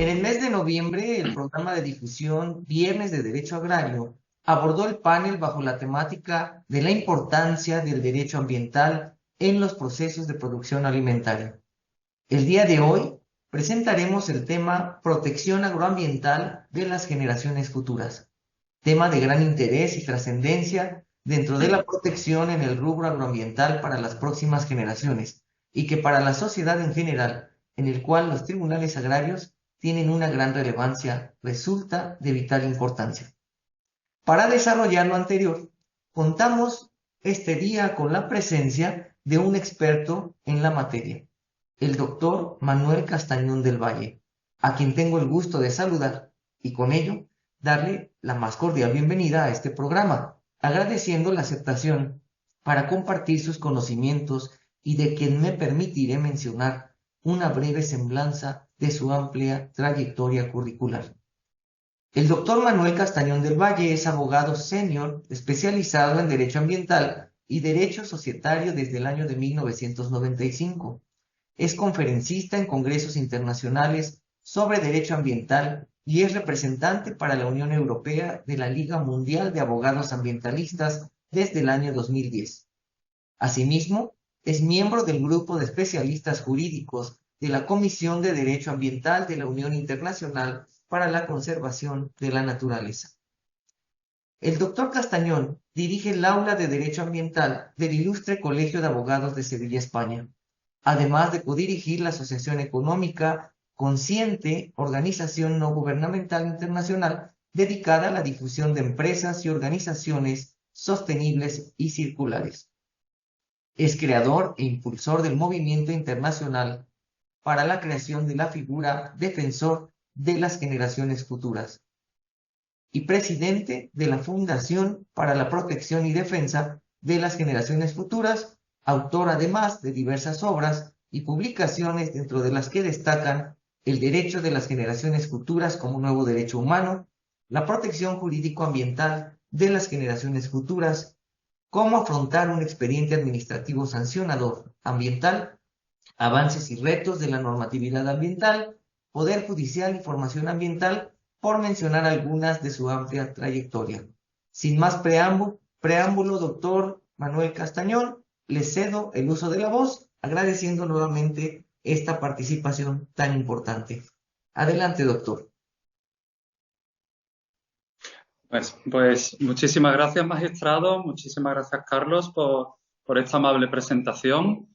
En el mes de noviembre, el programa de difusión Viernes de Derecho Agrario abordó el panel bajo la temática de la importancia del derecho ambiental en los procesos de producción alimentaria. El día de hoy presentaremos el tema Protección agroambiental de las generaciones futuras, tema de gran interés y trascendencia dentro de la protección en el rubro agroambiental para las próximas generaciones y que para la sociedad en general, en el cual los tribunales agrarios tienen una gran relevancia, resulta de vital importancia. Para desarrollar lo anterior, contamos este día con la presencia de un experto en la materia, el doctor Manuel Castañón del Valle, a quien tengo el gusto de saludar y con ello darle la más cordial bienvenida a este programa, agradeciendo la aceptación para compartir sus conocimientos y de quien me permitiré mencionar una breve semblanza de su amplia trayectoria curricular. El doctor Manuel Castañón del Valle es abogado senior especializado en Derecho Ambiental y Derecho Societario desde el año de 1995. Es conferencista en congresos internacionales sobre derecho ambiental y es representante para la Unión Europea de la Liga Mundial de Abogados Ambientalistas desde el año 2010. Asimismo, es miembro del grupo de especialistas jurídicos de la Comisión de Derecho Ambiental de la Unión Internacional para la Conservación de la Naturaleza. El doctor Castañón dirige el aula de Derecho Ambiental del Ilustre Colegio de Abogados de Sevilla, España, además de codirigir la Asociación Económica Consciente, organización no gubernamental internacional dedicada a la difusión de empresas y organizaciones sostenibles y circulares. Es creador e impulsor del movimiento internacional para la creación de la figura defensor de las generaciones futuras y presidente de la Fundación para la Protección y Defensa de las Generaciones Futuras, autor además de diversas obras y publicaciones dentro de las que destacan el derecho de las generaciones futuras como nuevo derecho humano, la protección jurídico-ambiental de las generaciones futuras, cómo afrontar un expediente administrativo sancionador ambiental, avances y retos de la normatividad ambiental, poder judicial y formación ambiental, por mencionar algunas de su amplia trayectoria. Sin más preámbulo, doctor Manuel Castañón, le cedo el uso de la voz, agradeciendo nuevamente esta participación tan importante. Adelante, doctor. Pues muchísimas gracias, magistrado. Muchísimas gracias, Carlos, por esta amable presentación.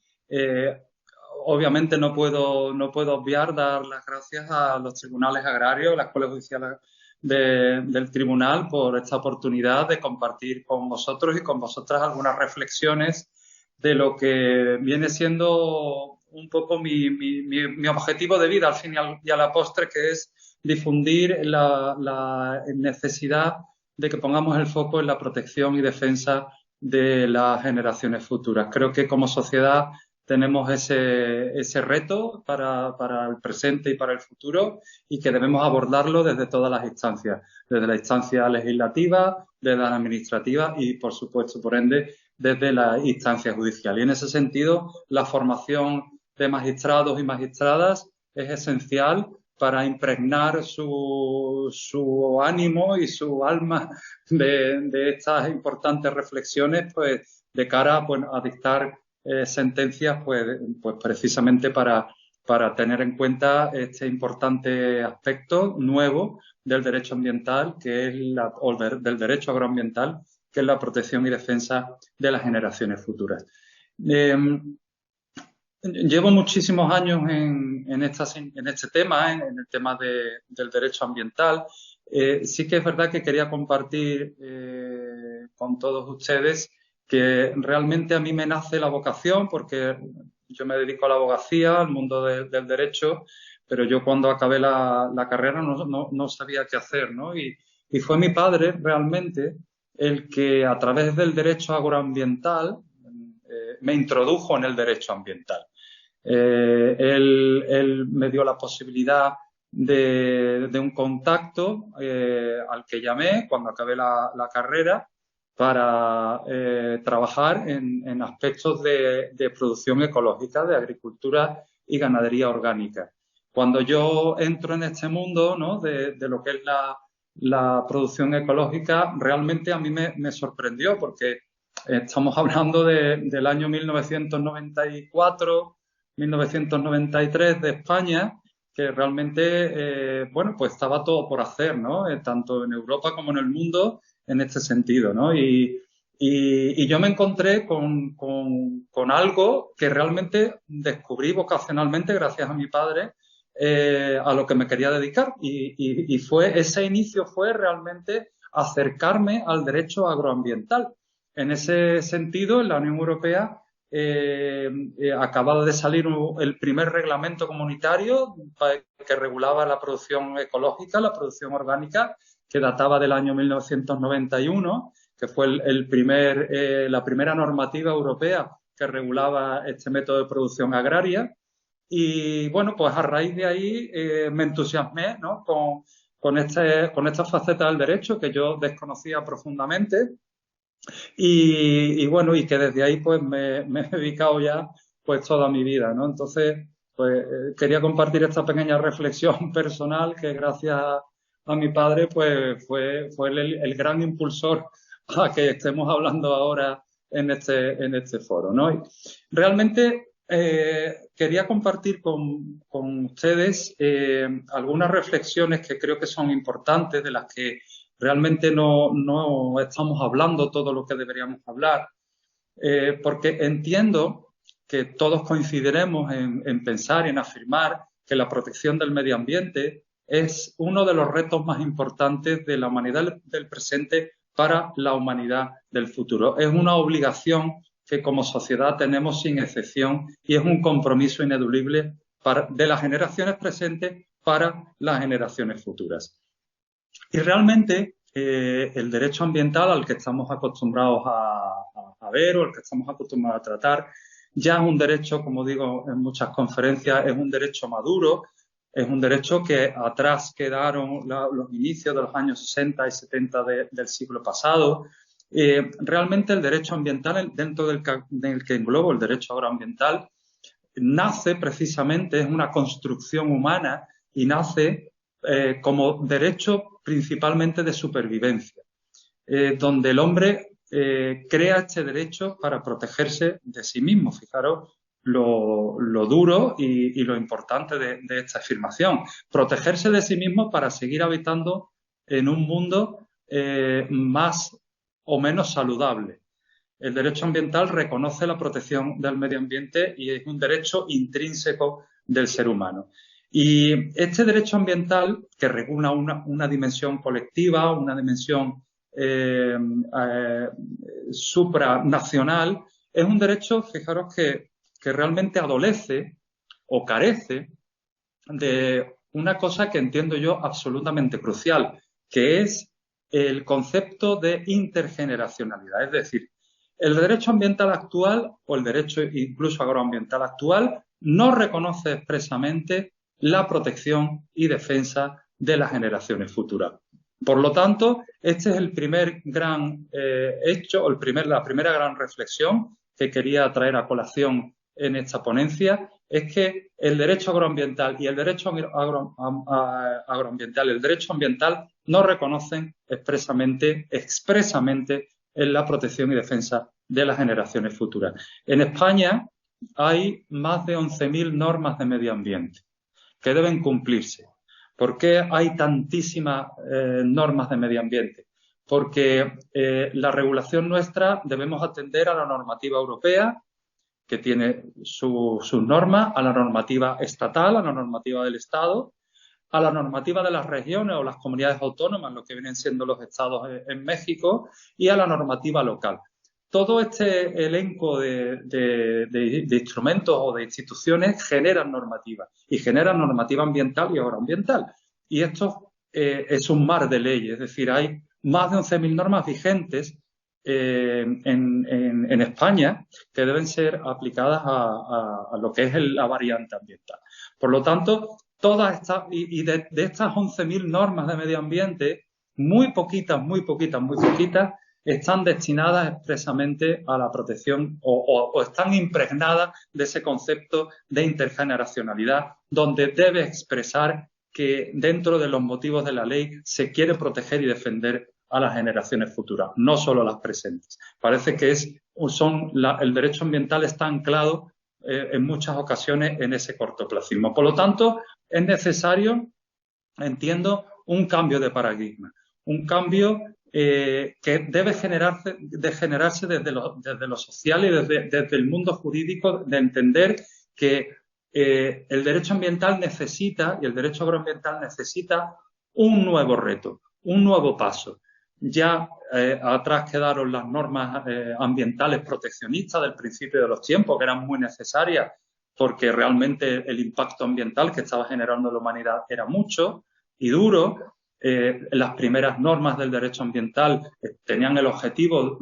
Obviamente no puedo obviar dar las gracias a los tribunales agrarios, la Escuela Judicial del Tribunal, por esta oportunidad de compartir con vosotros y con vosotras algunas reflexiones de lo que viene siendo un poco mi objetivo de vida, al fin y a la postre, que es difundir la necesidad de que pongamos el foco en la protección y defensa de las generaciones futuras. Creo que como sociedad tenemos ese reto para el presente y para el futuro y que debemos abordarlo desde todas las instancias, desde la instancia legislativa, desde la administrativa y, por supuesto, por ende, desde la instancia judicial. Y en ese sentido, la formación de magistrados y magistradas es esencial para impregnar su ánimo y su alma de estas importantes reflexiones, pues, de cara pues, a dictar sentencias, pues precisamente para tener en cuenta este importante aspecto nuevo del derecho ambiental, que es del derecho agroambiental, que es la protección y defensa de las generaciones futuras. Llevo muchísimos años en este tema, en el tema del derecho ambiental. Sí que es verdad que quería compartir con todos ustedes que realmente a mí me nace la vocación, porque yo me dedico a la abogacía, al mundo del derecho, pero yo cuando acabé la carrera no sabía qué hacer, ¿no? Y fue mi padre realmente el que a través del derecho agroambiental me introdujo en el derecho ambiental. Él me dio la posibilidad de un contacto al que llamé cuando acabé la carrera para trabajar en aspectos de producción ecológica, de agricultura y ganadería orgánica. Cuando yo entro en este mundo, ¿no?, de lo que es la producción ecológica, realmente a mí me sorprendió porque estamos hablando del año 1994, 1993 de España, que realmente, bueno, pues estaba todo por hacer, ¿no? Tanto en Europa como en el mundo en este sentido, ¿no? Y yo me encontré con algo que realmente descubrí vocacionalmente gracias a mi padre, a lo que me quería dedicar. Y ese inicio fue realmente acercarme al derecho agroambiental. En ese sentido, en la Unión Europea acababa de salir el primer reglamento comunitario que regulaba la producción ecológica, la producción orgánica, que databa del año 1991, que fue la primera normativa europea que regulaba este método de producción agraria. Y bueno, pues a raíz de ahí me entusiasmé, ¿no?, con esta faceta del derecho que yo desconocía profundamente. Y bueno, y que desde ahí pues me he dedicado ya pues toda mi vida, ¿no? Entonces, pues quería compartir esta pequeña reflexión personal que gracias a mi padre pues fue el gran impulsor a que estemos hablando ahora en este foro, ¿no? Y realmente quería compartir con ustedes algunas reflexiones que creo que son importantes, de las que realmente no estamos hablando todo lo que deberíamos hablar, porque entiendo que todos coincidiremos en pensar y en afirmar que la protección del medio ambiente es uno de los retos más importantes de la humanidad del presente para la humanidad del futuro. Es una obligación que como sociedad tenemos sin excepción y es un compromiso ineludible de las generaciones presentes para las generaciones futuras. Y realmente el derecho ambiental al que estamos acostumbrados a ver o al que estamos acostumbrados a tratar ya es un derecho, como digo en muchas conferencias, es un derecho maduro, es un derecho que atrás quedaron los inicios de los años 60 y 70 del siglo pasado. Realmente el derecho ambiental, dentro del que englobo el derecho agroambiental, nace precisamente, es una construcción humana y nace como derecho principalmente de supervivencia, donde el hombre crea este derecho para protegerse de sí mismo. Fijaros lo duro y lo importante de esta afirmación. Protegerse de sí mismo para seguir habitando en un mundo más o menos saludable. El derecho ambiental reconoce la protección del medio ambiente y es un derecho intrínseco del ser humano. Y este derecho ambiental, que regula una dimensión colectiva, una dimensión supranacional, es un derecho, fijaros, que realmente adolece o carece de una cosa que entiendo yo absolutamente crucial, que es el concepto de intergeneracionalidad. Es decir, el derecho ambiental actual o el derecho incluso agroambiental actual no reconoce expresamente la protección y defensa de las generaciones futuras. Por lo tanto, este es el primer gran hecho, o la primera gran reflexión que quería traer a colación en esta ponencia, es que el derecho agroambiental y el derecho agroambiental, el derecho ambiental no reconocen expresamente en la protección y defensa de las generaciones futuras. En España hay más de 11.000 normas de medio ambiente que deben cumplirse. ¿Por qué hay tantísimas normas de medio ambiente? Porque la regulación nuestra debemos atender a la normativa europea, que tiene sus normas, a la normativa estatal, a la normativa del Estado, a la normativa de las regiones o las comunidades autónomas, lo que vienen siendo los estados en México, y a la normativa local. Todo este elenco de instrumentos o de instituciones generan normativa, y generan normativa ambiental y agroambiental. Y esto es un mar de leyes, es decir, hay más de 11.000 normas vigentes en España que deben ser aplicadas a lo que es la variante ambiental. Por lo tanto, todas estas, de estas 11.000 normas de medio ambiente, muy poquitas están destinadas expresamente a la protección o están impregnadas de ese concepto de intergeneracionalidad, donde debe expresar que dentro de los motivos de la ley se quiere proteger y defender a las generaciones futuras, no solo a las presentes. Parece que el derecho ambiental está anclado en muchas ocasiones en ese cortoplacismo. Por lo tanto, es necesario, entiendo, un cambio de paradigma, un cambio que debe generarse desde lo social y desde el mundo jurídico, de entender que el derecho ambiental necesita, y el derecho agroambiental necesita, un nuevo reto, un nuevo paso. Ya atrás quedaron las normas ambientales proteccionistas del principio de los tiempos, que eran muy necesarias porque realmente el impacto ambiental que estaba generando la humanidad era mucho y duro. Las primeras normas del derecho ambiental tenían el objetivo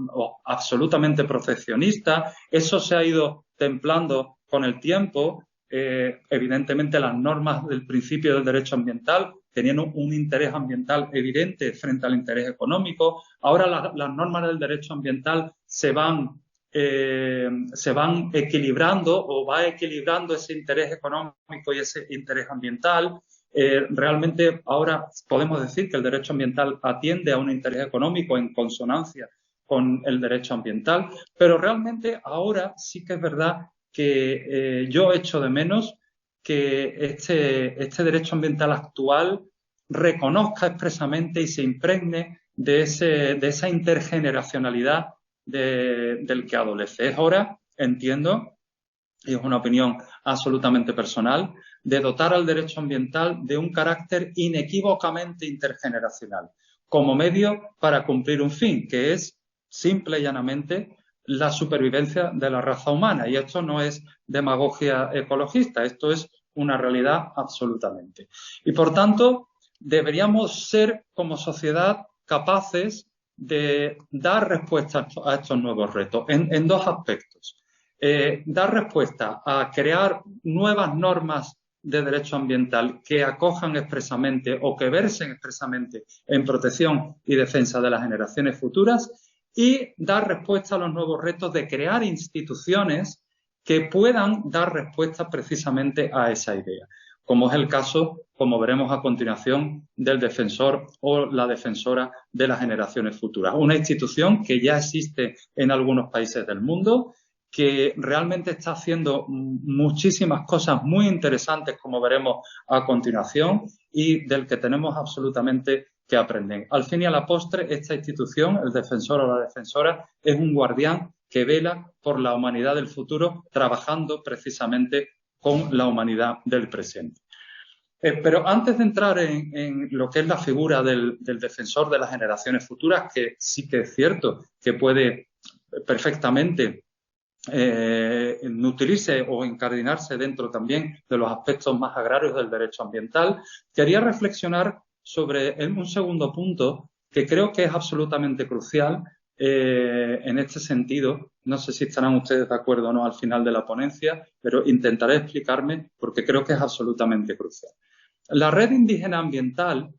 absolutamente proteccionista. Eso se ha ido templando con el tiempo. Evidentemente, las normas del principio del derecho ambiental tenían un interés ambiental evidente frente al interés económico. Ahora las normas del derecho ambiental se van equilibrando o va equilibrando ese interés económico y ese interés ambiental. Realmente ahora podemos decir que el derecho ambiental atiende a un interés económico en consonancia con el derecho ambiental, pero realmente ahora sí que es verdad que yo echo de menos que este derecho ambiental actual reconozca expresamente y se impregne de esa intergeneracionalidad del que adolece. Es hora, entiendo, y es una opinión absolutamente personal, de dotar al derecho ambiental de un carácter inequívocamente intergeneracional, como medio para cumplir un fin, que es simple y llanamente la supervivencia de la raza humana. Y esto no es demagogia ecologista, esto es una realidad absolutamente. Y por tanto, deberíamos ser como sociedad capaces de dar respuesta a estos nuevos retos en dos aspectos. Dar respuesta a crear nuevas normas de derecho ambiental que acojan expresamente o que versen expresamente en protección y defensa de las generaciones futuras, y dar respuesta a los nuevos retos de crear instituciones que puedan dar respuesta precisamente a esa idea, como es el caso, como veremos a continuación, del defensor o la defensora de las generaciones futuras. Una institución que ya existe en algunos países del mundo, que realmente está haciendo muchísimas cosas muy interesantes, como veremos a continuación, y del que tenemos absolutamente que aprender. Al fin y a la postre, esta institución, el defensor o la defensora, es un guardián que vela por la humanidad del futuro, trabajando precisamente con la humanidad del presente. Pero antes de entrar en lo que es la figura del defensor de las generaciones futuras, que sí que es cierto que puede perfectamente nutrirse o incardinarse dentro también de los aspectos más agrarios del derecho ambiental, quería reflexionar sobre un segundo punto que creo que es absolutamente crucial en este sentido. No sé si estarán ustedes de acuerdo o no al final de la ponencia, pero intentaré explicarme porque creo que es absolutamente crucial. La Red Indígena Ambiental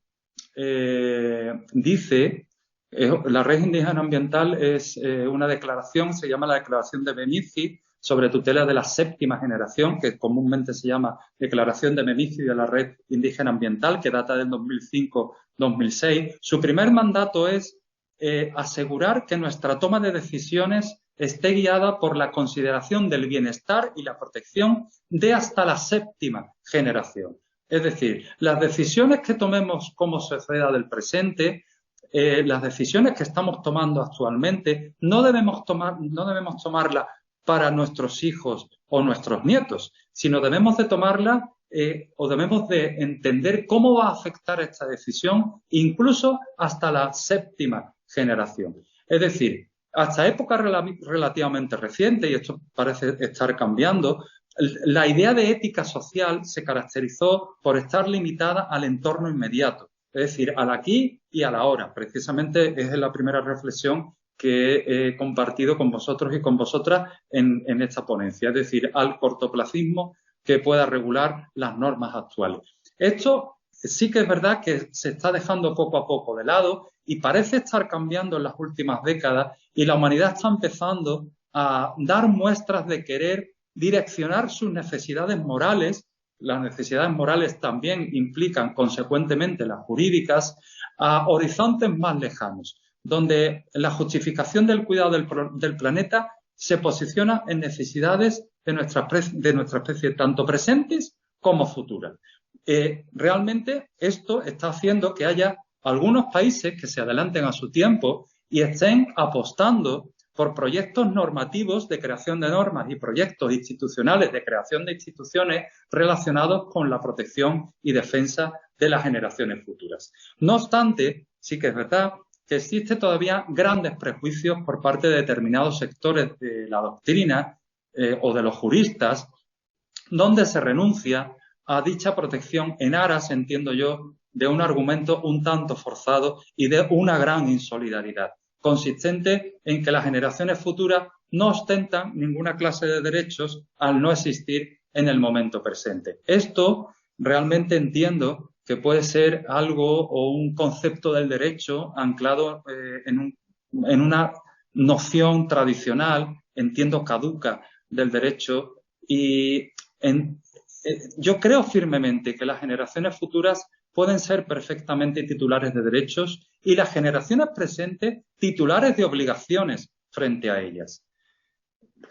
dice... La Red Indígena Ambiental es una declaración, se llama la Declaración de Bemidji, sobre tutela de la séptima generación, que comúnmente se llama Declaración de Bemidji de la Red Indígena Ambiental, que data del 2005-2006. Su primer mandato es asegurar que nuestra toma de decisiones esté guiada por la consideración del bienestar y la protección de hasta la séptima generación. Es decir, las decisiones que tomemos como sociedad del presente, las decisiones que estamos tomando actualmente, no debemos tomarlas para nuestros hijos o nuestros nietos, sino debemos de tomarlas o debemos de entender cómo va a afectar esta decisión incluso hasta la séptima generación. Es decir, hasta épocas relativamente recientes, y esto parece estar cambiando, la idea de ética social se caracterizó por estar limitada al entorno inmediato. Es decir, al aquí y a la ahora. Precisamente es la primera reflexión que he compartido con vosotros y con vosotras en esta ponencia. Es decir, al cortoplacismo que pueda regular las normas actuales. Esto sí que es verdad que se está dejando poco a poco de lado y parece estar cambiando en las últimas décadas y la humanidad está empezando a dar muestras de querer direccionar sus necesidades morales. Las necesidades morales también implican, consecuentemente, las jurídicas, a horizontes más lejanos, donde la justificación del cuidado del planeta se posiciona en necesidades de nuestra especie, tanto presentes como futuras. Realmente esto está haciendo que haya algunos países que se adelanten a su tiempo y estén apostando por proyectos normativos de creación de normas y proyectos institucionales de creación de instituciones relacionados con la protección y defensa de las generaciones futuras. No obstante, sí que es verdad que existen todavía grandes prejuicios por parte de determinados sectores de la doctrina o de los juristas, donde se renuncia a dicha protección en aras, entiendo yo, de un argumento un tanto forzado y de una gran insolidaridad, consistente en que las generaciones futuras no ostentan ninguna clase de derechos al no existir en el momento presente. Esto realmente entiendo que puede ser algo o un concepto del derecho anclado en una noción tradicional, entiendo caduca, del derecho y yo creo firmemente que las generaciones futuras pueden ser perfectamente titulares de derechos y las generaciones presentes titulares de obligaciones frente a ellas.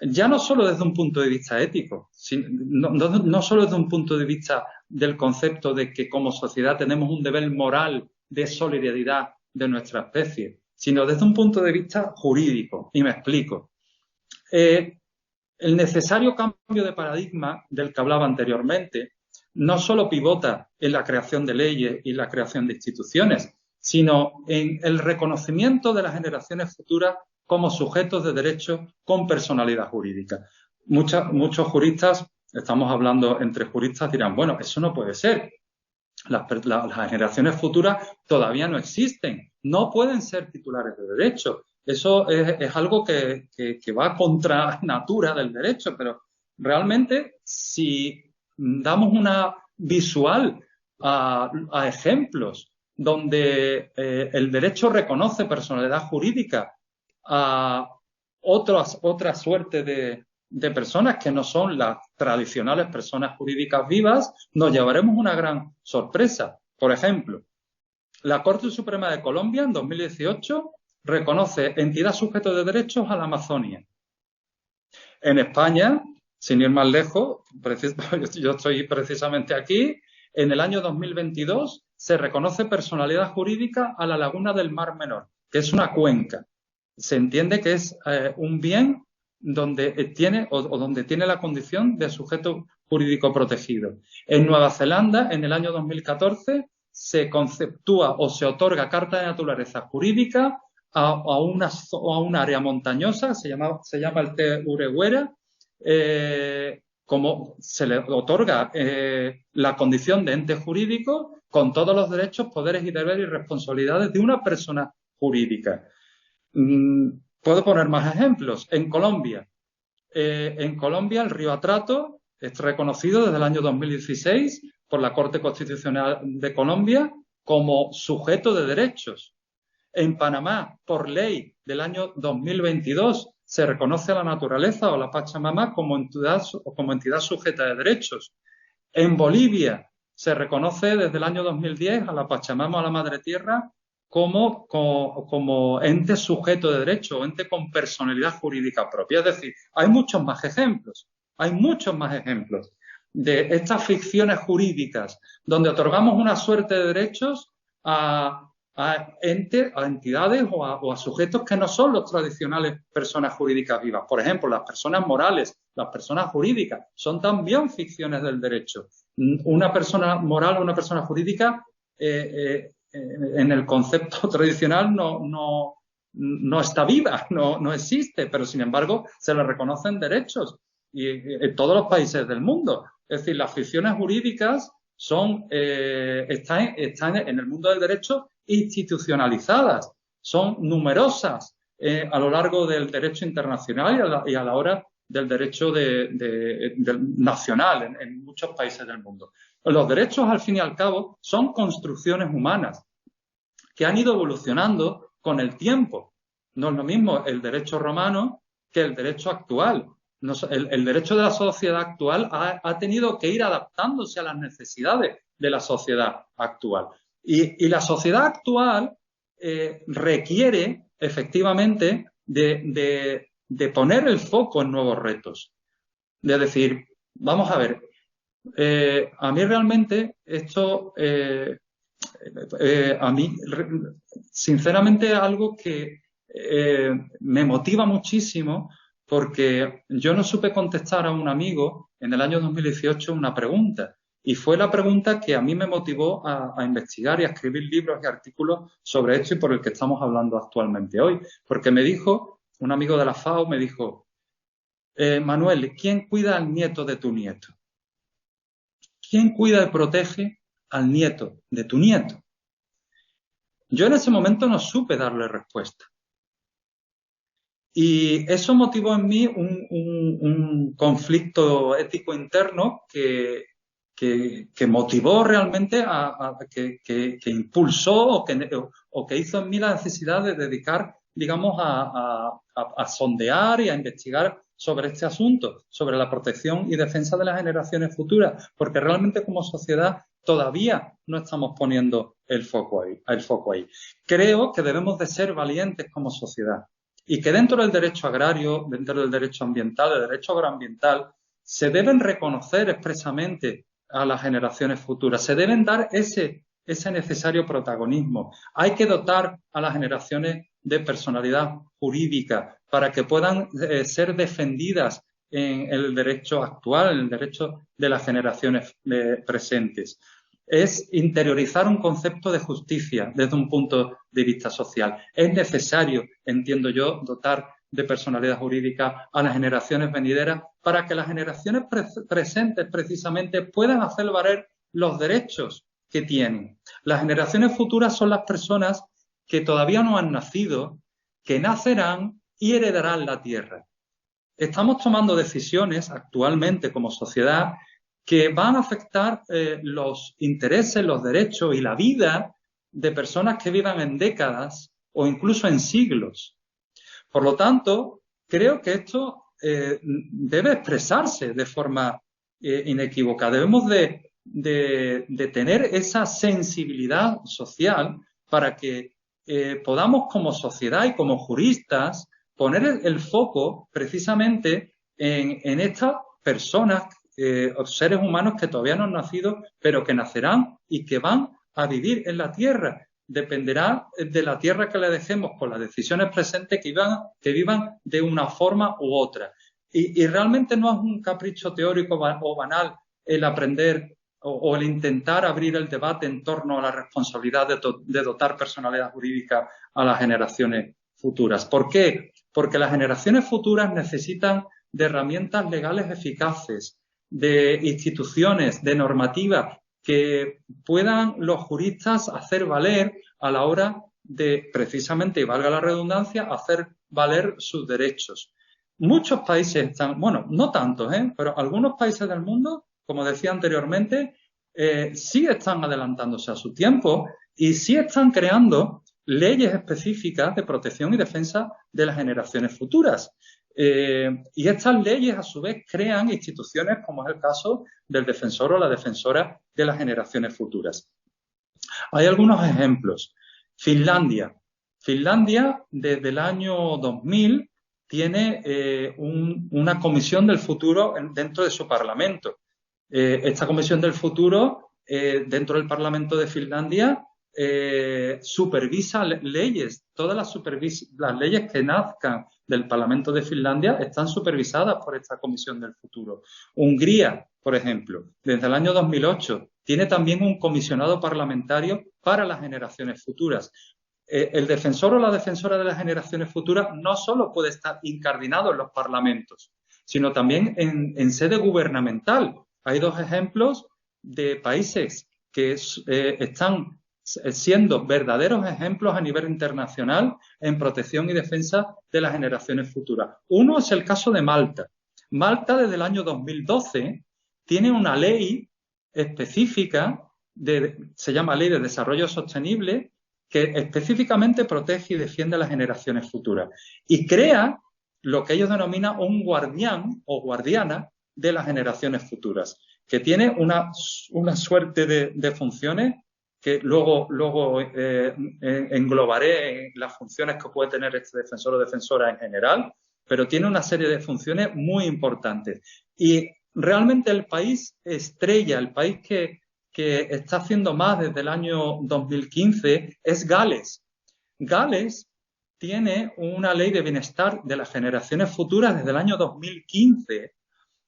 Ya no solo desde un punto de vista ético, no solo desde un punto de vista del concepto de que como sociedad tenemos un deber moral de solidaridad de nuestra especie, sino desde un punto de vista jurídico. Y me explico. El necesario cambio de paradigma del que hablaba anteriormente no solo pivota en la creación de leyes y la creación de instituciones, sino en el reconocimiento de las generaciones futuras como sujetos de derechos con personalidad jurídica. Muchos juristas, estamos hablando entre juristas, dirán, bueno, eso no puede ser. Las generaciones futuras todavía no existen, no pueden ser titulares de derechos. Eso es algo que va contra natura del derecho, pero realmente si damos una visual a ejemplos donde el derecho reconoce personalidad jurídica a otra suerte de personas que no son las tradicionales personas jurídicas vivas, nos llevaremos una gran sorpresa. Por ejemplo, la Corte Suprema de Colombia en 2018 reconoce entidad sujeto de derechos a la Amazonia. En España, sin ir más lejos, yo estoy precisamente aquí, en el año 2022 se reconoce personalidad jurídica a la Laguna del Mar Menor, que es una cuenca. Se entiende que es un bien donde tiene la condición de sujeto jurídico protegido. En Nueva Zelanda, en el año 2014, se conceptúa o se otorga carta de naturaleza jurídica a un área montañosa, se llama el Te Urewera, como se le otorga la condición de ente jurídico con todos los derechos, poderes y deberes y responsabilidades de una persona jurídica. Puedo poner más ejemplos. En Colombia, el río Atrato es reconocido desde el año 2016 por la Corte Constitucional de Colombia como sujeto de derechos. En Panamá, por ley del año 2022, se reconoce a la naturaleza o la Pachamama como entidad sujeta de derechos. En Bolivia, se reconoce desde el año 2010 a la Pachamama o a la Madre Tierra como ente sujeto de derecho, ente con personalidad jurídica propia. Es decir, hay muchos más ejemplos de estas ficciones jurídicas donde otorgamos una suerte de derechos a entidades o a sujetos que no son los tradicionales personas jurídicas vivas. Por ejemplo, las personas morales, las personas jurídicas, son también ficciones del derecho. Una persona moral o una persona jurídica en el concepto tradicional no está viva, no existe, pero sin embargo se le reconocen derechos en todos los países del mundo. Es decir, las ficciones jurídicas están en el mundo del derecho institucionalizadas, son numerosas a lo largo del derecho internacional y a la hora del derecho nacional en muchos países del mundo. Los derechos, al fin y al cabo, son construcciones humanas que han ido evolucionando con el tiempo. No es lo mismo el derecho romano que el derecho actual. El derecho de la sociedad actual ha tenido que ir adaptándose a las necesidades de la sociedad actual. Y la sociedad actual requiere efectivamente de poner el foco en nuevos retos. De decir, vamos a ver, a mí realmente esto, a mí sinceramente es algo que me motiva muchísimo, porque yo no supe contestar a un amigo en el año 2018 una pregunta. Y fue la pregunta que a mí me motivó a investigar y a escribir libros y artículos sobre esto y por el que estamos hablando actualmente hoy. Porque me dijo, un amigo de la FAO me dijo, Manuel, ¿quién cuida al nieto de tu nieto? ¿Quién cuida y protege al nieto de tu nieto? Yo en ese momento no supe darle respuesta. Y eso motivó en mí un conflicto ético interno que motivó realmente que impulsó o que hizo en mí la necesidad de dedicar, digamos, a sondear y a investigar sobre este asunto, sobre la protección y defensa de las generaciones futuras, porque realmente como sociedad todavía no estamos poniendo el foco ahí. Creo que debemos de ser valientes como sociedad y que dentro del derecho agrario, dentro del derecho ambiental, del derecho agroambiental, se deben reconocer expresamente a las generaciones futuras, se deben dar ese necesario protagonismo. Hay que dotar a las generaciones de personalidad jurídica para que puedan ser defendidas en el derecho actual, en el derecho de las generaciones presentes. Es interiorizar un concepto de justicia desde un punto de vista social. Es necesario, entiendo yo, dotar de personalidad jurídica a las generaciones venideras para que las generaciones presentes precisamente puedan hacer valer los derechos que tienen. Las generaciones futuras son las personas que todavía no han nacido, que nacerán y heredarán la tierra. Estamos tomando decisiones actualmente como sociedad que van a afectar los intereses, los derechos y la vida de personas que vivan en décadas o incluso en siglos. Por lo tanto, creo que esto debe expresarse de forma inequívoca. Debemos de tener esa sensibilidad social para que podamos como sociedad y como juristas poner el foco precisamente en estas personas, seres humanos que todavía no han nacido, pero que nacerán y que van a vivir en la Tierra. Dependerá de la tierra que le dejemos con las decisiones presentes que vivan de una forma u otra. Y realmente no es un capricho teórico o banal el aprender o el intentar abrir el debate en torno a la responsabilidad de dotar personalidad jurídica a las generaciones futuras. ¿Por qué? Porque las generaciones futuras necesitan de herramientas legales eficaces, de instituciones, de normativas que puedan los juristas hacer valer a la hora de, precisamente, y valga la redundancia, hacer valer sus derechos. Muchos países están, bueno, no tantos, pero algunos países del mundo, como decía anteriormente, sí están adelantándose a su tiempo y sí están creando leyes específicas de protección y defensa de las generaciones futuras. Y estas leyes, a su vez, crean instituciones como es el caso del defensor o la defensora de las generaciones futuras. Hay algunos ejemplos. Finlandia, desde el año 2000, tiene una comisión del futuro dentro de su parlamento. Esta comisión del futuro, dentro del parlamento de Finlandia, supervisa leyes. Todas las leyes que nazcan del Parlamento de Finlandia están supervisadas por esta Comisión del Futuro. Hungría, por ejemplo, desde el año 2008, tiene también un comisionado parlamentario para las generaciones futuras. El defensor o la defensora de las generaciones futuras no solo puede estar incardinado en los parlamentos, sino también en sede gubernamental. Hay dos ejemplos de países que están siendo verdaderos ejemplos a nivel internacional en protección y defensa de las generaciones futuras. Uno es el caso de Malta. Malta, desde el año 2012, tiene una ley específica, se llama Ley de Desarrollo Sostenible, que específicamente protege y defiende a las generaciones futuras y crea lo que ellos denominan un guardián o guardiana de las generaciones futuras, que tiene una suerte de funciones que luego englobaré en las funciones que puede tener este defensor o defensora en general, pero tiene una serie de funciones muy importantes. Y realmente el país estrella, el país que está haciendo más desde el año 2015 es Gales. Gales tiene una ley de bienestar de las generaciones futuras desde el año 2015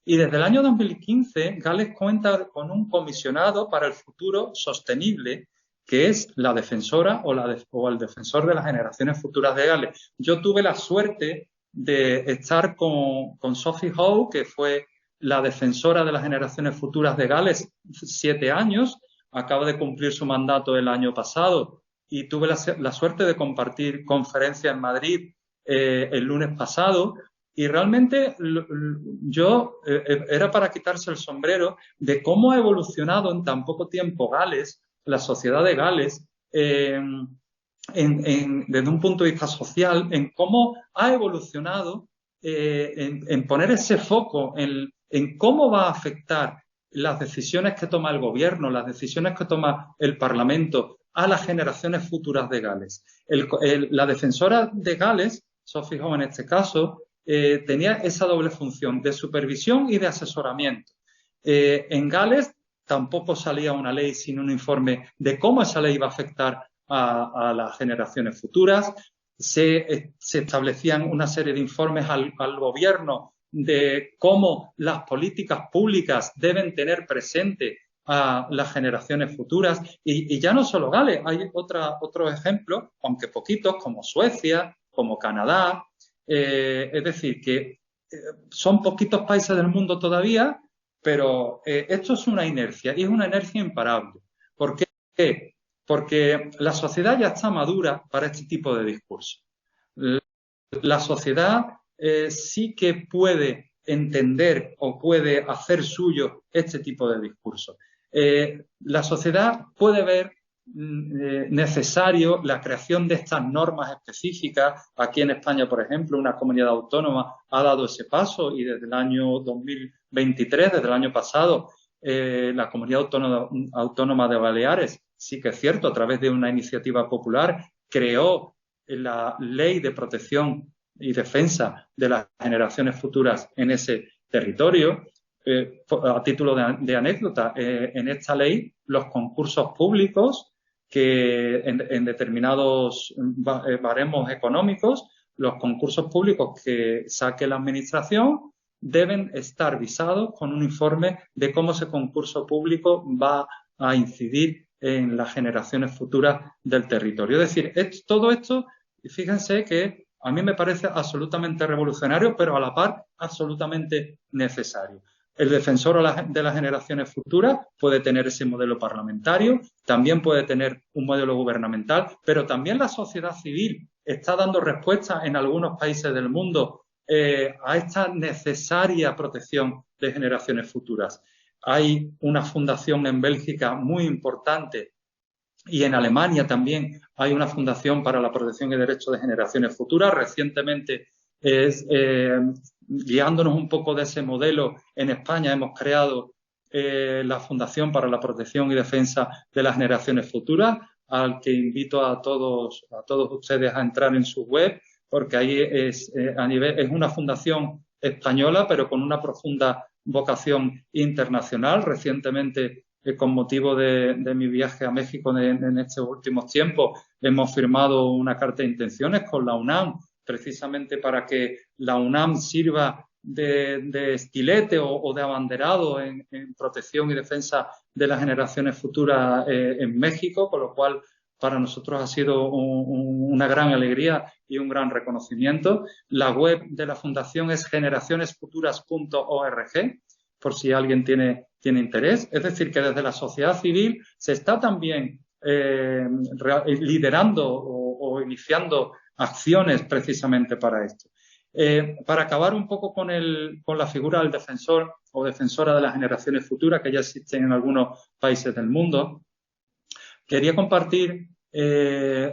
y desde el año 2015 Gales cuenta con un comisionado para el futuro sostenible que es la defensora o el defensor de las generaciones futuras de Gales. Yo tuve la suerte de estar con Sophie Howe, que fue la defensora de las generaciones futuras de Gales, 7 años, acaba de cumplir su mandato el año pasado y tuve la suerte de compartir conferencia en Madrid el lunes pasado y realmente era para quitarse el sombrero de cómo ha evolucionado en tan poco tiempo Gales, la sociedad de Gales, desde un punto de vista social, en cómo ha evolucionado en poner ese foco en cómo va a afectar las decisiones que toma el gobierno, las decisiones que toma el Parlamento a las generaciones futuras de Gales. La defensora de Gales, Sophie Howe en este caso, tenía esa doble función de supervisión y de asesoramiento. En Gales tampoco salía una ley sin un informe de cómo esa ley iba a afectar a las generaciones futuras. Se establecían una serie de informes al gobierno de cómo las políticas públicas deben tener presente a las generaciones futuras. Y ya no solo Gales, hay otros ejemplos, aunque poquitos, como Suecia, como Canadá. Es decir, que son poquitos países del mundo todavía, pero esto es una inercia y es una inercia imparable. ¿Por qué? Porque la sociedad ya está madura para este tipo de discurso. La sociedad sí que puede entender o puede hacer suyo este tipo de discurso. La sociedad puede ver necesario la creación de estas normas específicas. Aquí en España, por ejemplo, una comunidad autónoma ha dado ese paso y desde el año 2023, desde el año pasado, la comunidad autónoma de Baleares, sí que es cierto, a través de una iniciativa popular, creó la Ley de Protección y Defensa de las Generaciones Futuras en ese territorio. A título de anécdota, en esta ley los concursos públicos que en determinados baremos económicos, los concursos públicos que saque la Administración deben estar visados con un informe de cómo ese concurso público va a incidir en las generaciones futuras del territorio. Es decir, todo esto, fíjense que a mí me parece absolutamente revolucionario, pero a la par absolutamente necesario. El defensor de las generaciones futuras puede tener ese modelo parlamentario, también puede tener un modelo gubernamental, pero también la sociedad civil está dando respuesta en algunos países del mundo a esta necesaria protección de generaciones futuras. Hay una fundación en Bélgica muy importante y en Alemania también hay una fundación para la protección y derechos de generaciones futuras. Recientemente, guiándonos un poco de ese modelo, en España hemos creado la Fundación para la Protección y Defensa de las Generaciones Futuras, al que invito a todos ustedes a entrar en su web, porque ahí es una fundación española, pero con una profunda vocación internacional. Recientemente, con motivo de mi viaje a México en estos últimos tiempos, hemos firmado una carta de intenciones con la UNAM, precisamente para que la UNAM sirva de estilete o de abanderado en protección y defensa de las generaciones futuras en México, con lo cual para nosotros ha sido una gran alegría y un gran reconocimiento. La web de la Fundación es generacionesfuturas.org, por si alguien tiene interés. Es decir, que desde la sociedad civil se está también liderando o iniciando acciones precisamente para esto. Para acabar un poco con la figura del defensor o defensora de las generaciones futuras, que ya existen en algunos países del mundo, quería compartir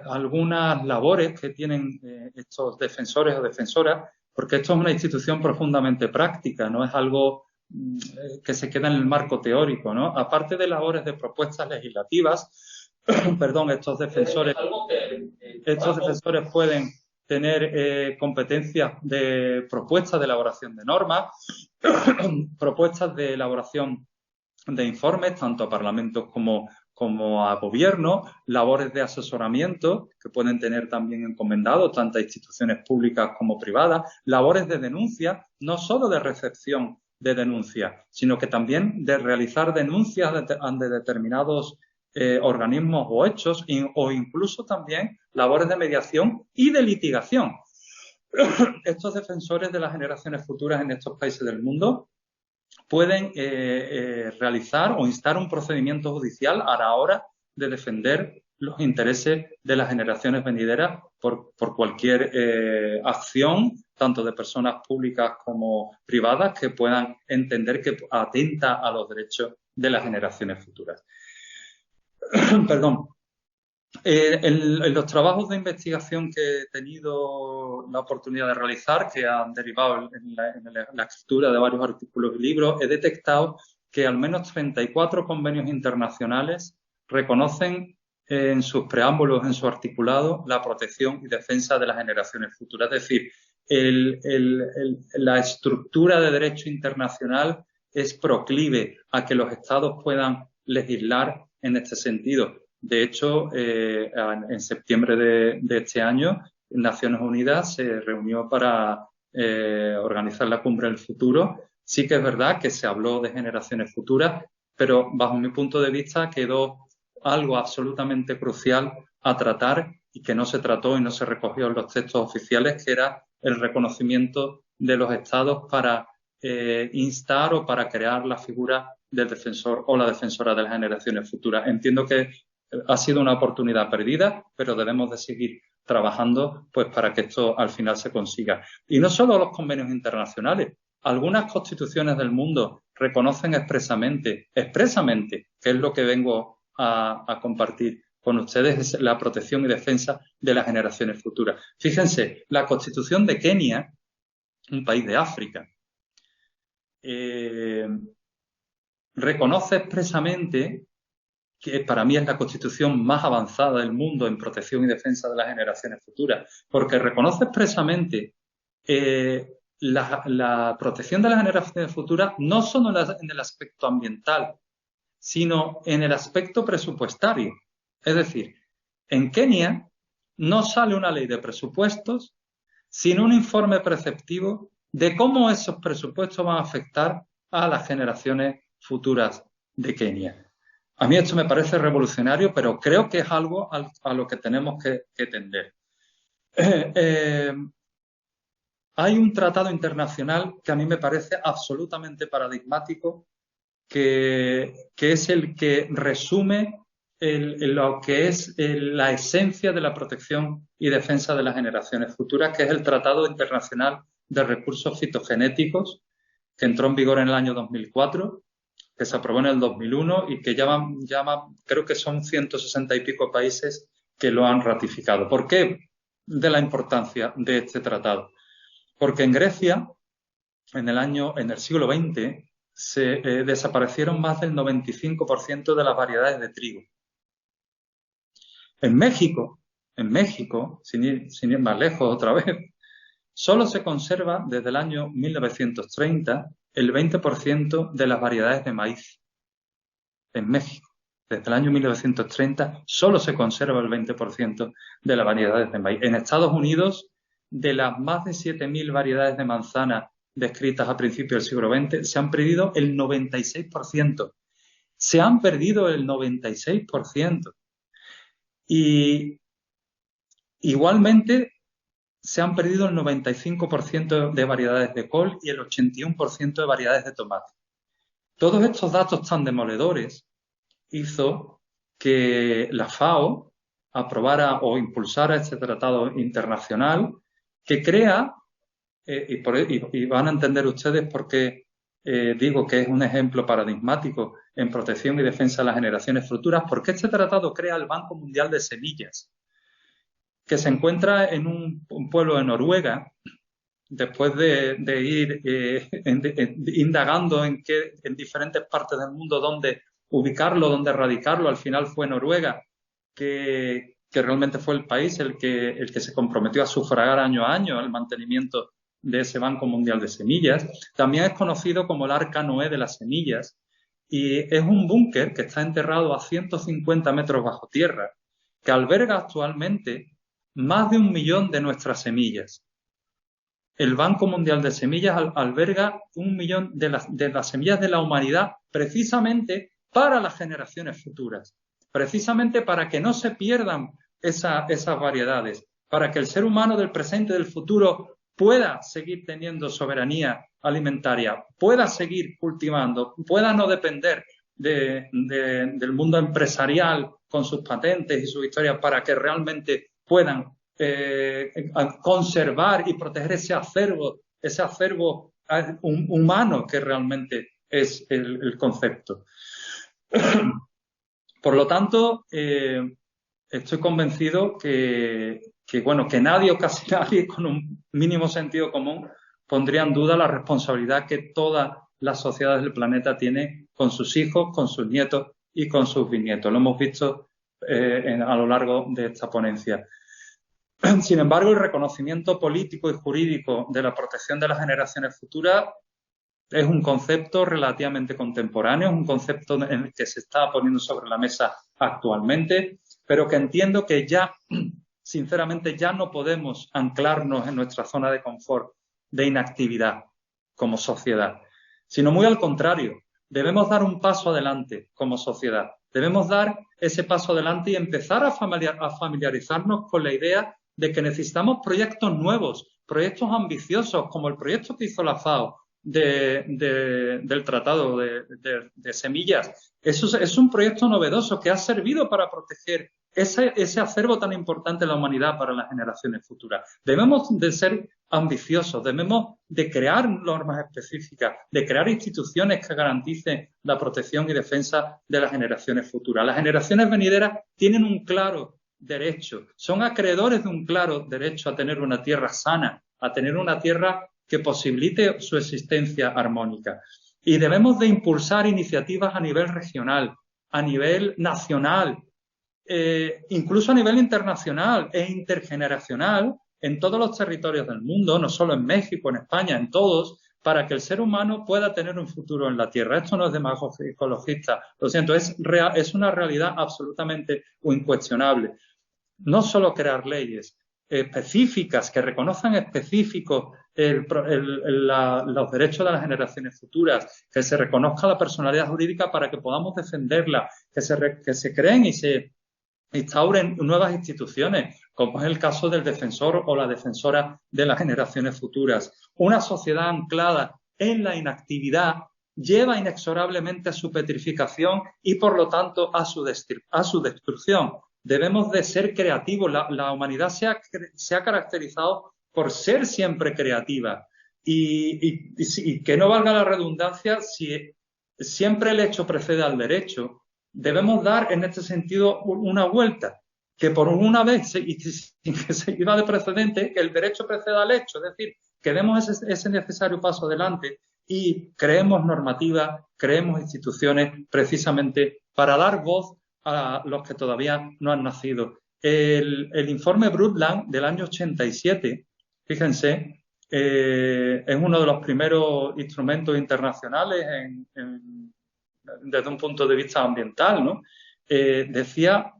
algunas labores que tienen estos defensores o defensoras, porque esto es una institución profundamente práctica, no es algo que se queda en el marco teórico, ¿no? Aparte de labores de propuestas legislativas, perdón, estos defensores pueden tener competencias de propuestas de elaboración de normas, propuestas de elaboración de informes, tanto a parlamentos como a gobierno, labores de asesoramiento que pueden tener también encomendados tanto a instituciones públicas como privadas, labores de denuncia, no solo de recepción de denuncias, sino que también de realizar denuncias ante determinados organismos o hechos, o incluso también labores de mediación y de litigación. Estos defensores de las generaciones futuras en estos países del mundo pueden realizar o instar un procedimiento judicial a la hora de defender los intereses de las generaciones venideras por cualquier acción, tanto de personas públicas como privadas, que puedan entender que atenta a los derechos de las generaciones futuras. Perdón. En los trabajos de investigación que he tenido la oportunidad de realizar, que han derivado en la escritura de varios artículos y libros, he detectado que al menos 34 convenios internacionales reconocen en sus preámbulos, en su articulado, la protección y defensa de las generaciones futuras. Es decir, la estructura de derecho internacional es proclive a que los estados puedan legislar en este sentido. De hecho, en septiembre de este año, Naciones Unidas se reunió para organizar la Cumbre del Futuro. Sí que es verdad que se habló de generaciones futuras, pero bajo mi punto de vista quedó algo absolutamente crucial a tratar y que no se trató y no se recogió en los textos oficiales, que era el reconocimiento de los estados para instar o para crear la figura del defensor o la defensora de las generaciones futuras. Entiendo que ha sido una oportunidad perdida, pero debemos de seguir trabajando pues para que esto al final se consiga. Y no solo los convenios internacionales, algunas constituciones del mundo reconocen expresamente, que es lo que vengo a compartir con ustedes, es la protección y defensa de las generaciones futuras. Fíjense, la Constitución de Kenia, un país de África, reconoce expresamente, que para mí es la constitución más avanzada del mundo en protección y defensa de las generaciones futuras, porque reconoce expresamente la protección de las generaciones futuras no solo en el aspecto ambiental, sino en el aspecto presupuestario. Es decir, en Kenia no sale una ley de presupuestos sin un informe preceptivo de cómo esos presupuestos van a afectar a las generaciones futuras de Kenia. A mí esto me parece revolucionario, pero creo que es algo a lo que tenemos que tender. Hay un tratado internacional que a mí me parece absolutamente paradigmático, que es el que resume lo que es la esencia de la protección y defensa de las generaciones futuras, que es el Tratado Internacional de Recursos Fitogenéticos, que entró en vigor en el año 2004, que se aprobó en el 2001 y que creo que son 160 y pico países que lo han ratificado. ¿Por qué de la importancia de este tratado? Porque en Grecia, en el siglo XX, se desaparecieron más del 95% de las variedades de trigo. En México, sin ir más lejos otra vez, solo se conserva desde el año 1930 el 20% de las variedades de maíz. En México, desde el año 1930, solo se conserva el 20% de las variedades de maíz. En Estados Unidos, de las más de 7.000 variedades de manzana descritas a principios del siglo XX, se han perdido el 96%. Se han perdido el 96%. Y igualmente se han perdido el 95% de variedades de col y el 81% de variedades de tomate. Todos estos datos tan demoledores hizo que la FAO aprobara o impulsara este tratado internacional que crea y van a entender ustedes por qué digo que es un ejemplo paradigmático en protección y defensa de las generaciones futuras, porque este tratado crea el Banco Mundial de Semillas, que se encuentra en un pueblo de Noruega, después de ir indagando en diferentes partes del mundo dónde ubicarlo, dónde radicarlo. Al final fue Noruega, que realmente fue el país el que se comprometió a sufragar año a año el mantenimiento de ese Banco Mundial de Semillas. También es conocido como el Arca Noé de las semillas, y es un búnker que está enterrado a 150 metros bajo tierra, que alberga actualmente más de 1 millón de nuestras semillas. El Banco Mundial de Semillas alberga 1 millón de las semillas de la humanidad, precisamente para las generaciones futuras, precisamente para que no se pierdan esas variedades, para que el ser humano del presente y del futuro pueda seguir teniendo soberanía alimentaria, pueda seguir cultivando, pueda no depender del mundo empresarial con sus patentes y sus historias, para que realmente puedan conservar y proteger ese acervo humano que realmente es el concepto. Por lo tanto, estoy convencido que nadie o casi nadie con un mínimo sentido común pondría en duda la responsabilidad que todas las sociedades del planeta tienen con sus hijos, con sus nietos y con sus bisnietos. Lo hemos visto a lo largo de esta ponencia. Sin embargo, el reconocimiento político y jurídico de la protección de las generaciones futuras es un concepto relativamente contemporáneo, es un concepto en el que se está poniendo sobre la mesa actualmente, pero que entiendo que ya, sinceramente, ya no podemos anclarnos en nuestra zona de confort, de inactividad como sociedad, sino muy al contrario, debemos dar un paso adelante como sociedad. Debemos dar ese paso adelante y empezar a familiarizarnos con la idea de que necesitamos proyectos nuevos, proyectos ambiciosos, como el proyecto que hizo la FAO del Tratado de Semillas. Eso es un proyecto novedoso que ha servido para proteger ese acervo tan importante de la humanidad para las generaciones futuras. Debemos de ser ambiciosos, debemos de crear normas específicas, de crear instituciones que garanticen la protección y defensa de las generaciones futuras. Las generaciones venideras tienen un claro derecho, son acreedores de un claro derecho a tener una tierra sana, a tener una tierra que posibilite su existencia armónica. Y debemos de impulsar iniciativas a nivel regional, a nivel nacional, incluso a nivel internacional e intergeneracional en todos los territorios del mundo, no solo en México, en España, en todos, para que el ser humano pueda tener un futuro en la Tierra. Esto no es demagogia ecologista, lo siento, es una realidad absolutamente incuestionable. No solo crear leyes específicas que reconozcan específicos los derechos de las generaciones futuras, que se reconozca la personalidad jurídica para que podamos defenderla, que se creen y se instauren nuevas instituciones, como es el caso del defensor o la defensora de las generaciones futuras. Una sociedad anclada en la inactividad lleva inexorablemente a su petrificación y, por lo tanto, a su destrucción. Debemos de ser creativos. La humanidad se ha caracterizado por ser siempre creativa y que no valga la redundancia, si siempre el hecho precede al derecho, debemos dar en este sentido una vuelta, que por una vez y sin que se iba de precedente, que el derecho preceda al hecho, es decir, que demos ese necesario paso adelante y creemos normativas, creemos instituciones precisamente para dar voz a los que todavía no han nacido. El informe Brundtland del año 87, fíjense, es uno de los primeros instrumentos internacionales desde un punto de vista ambiental, ¿no? Decía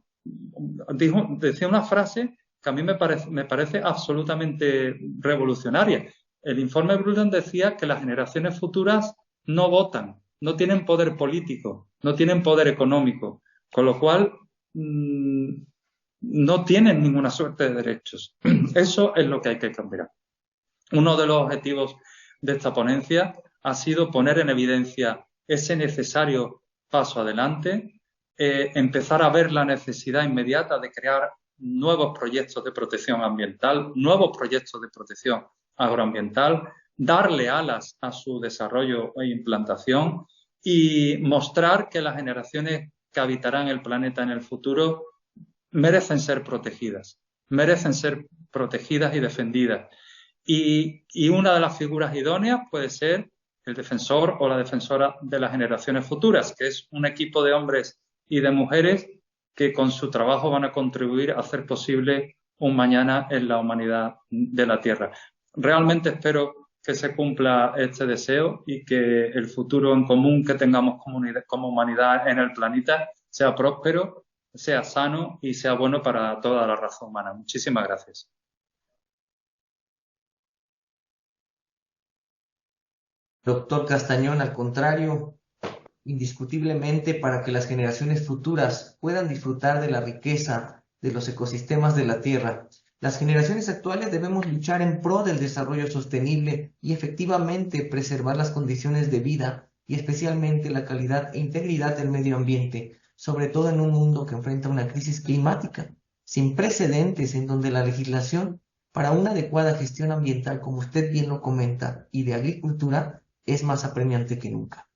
una frase que a mí me parece absolutamente revolucionaria. El informe Brundtland decía que las generaciones futuras no votan, no tienen poder político, no tienen poder económico, con lo cual no tienen ninguna suerte de derechos. Eso es lo que hay que cambiar. Uno de los objetivos de esta ponencia ha sido poner en evidencia ese necesario paso adelante, empezar a ver la necesidad inmediata de crear nuevos proyectos de protección ambiental, nuevos proyectos de protección agroambiental, darle alas a su desarrollo e implantación y mostrar que las generaciones que habitarán el planeta en el futuro merecen ser protegidas y defendidas. Y una de las figuras idóneas puede ser el defensor o la defensora de las generaciones futuras, que es un equipo de hombres y de mujeres que con su trabajo van a contribuir a hacer posible un mañana en la humanidad de la Tierra. Realmente espero que se cumpla este deseo y que el futuro en común que tengamos como humanidad en el planeta sea próspero, sea sano y sea bueno para toda la raza humana. Muchísimas gracias. Doctor Castañón, al contrario, indiscutiblemente para que las generaciones futuras puedan disfrutar de la riqueza de los ecosistemas de la Tierra, las generaciones actuales debemos luchar en pro del desarrollo sostenible y efectivamente preservar las condiciones de vida y especialmente la calidad e integridad del medio ambiente, sobre todo en un mundo que enfrenta una crisis climática sin precedentes en donde la legislación para una adecuada gestión ambiental, como usted bien lo comenta, y de agricultura, es más apremiante que nunca.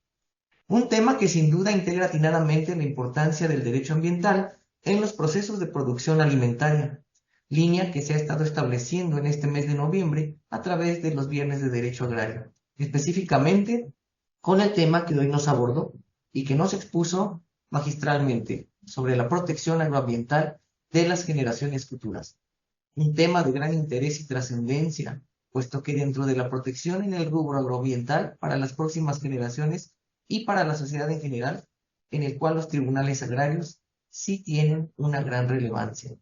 Un tema que sin duda integra atinadamente la importancia del derecho ambiental en los procesos de producción alimentaria, línea que se ha estado estableciendo en este mes de noviembre a través de los viernes de derecho agrario, específicamente con el tema que hoy nos abordó y que nos expuso magistralmente sobre la protección agroambiental de las generaciones futuras. Un tema de gran interés y trascendencia, puesto que dentro de la protección en el rubro agroambiental para las próximas generaciones y para la sociedad en general, en el cual los tribunales agrarios sí tienen una gran relevancia.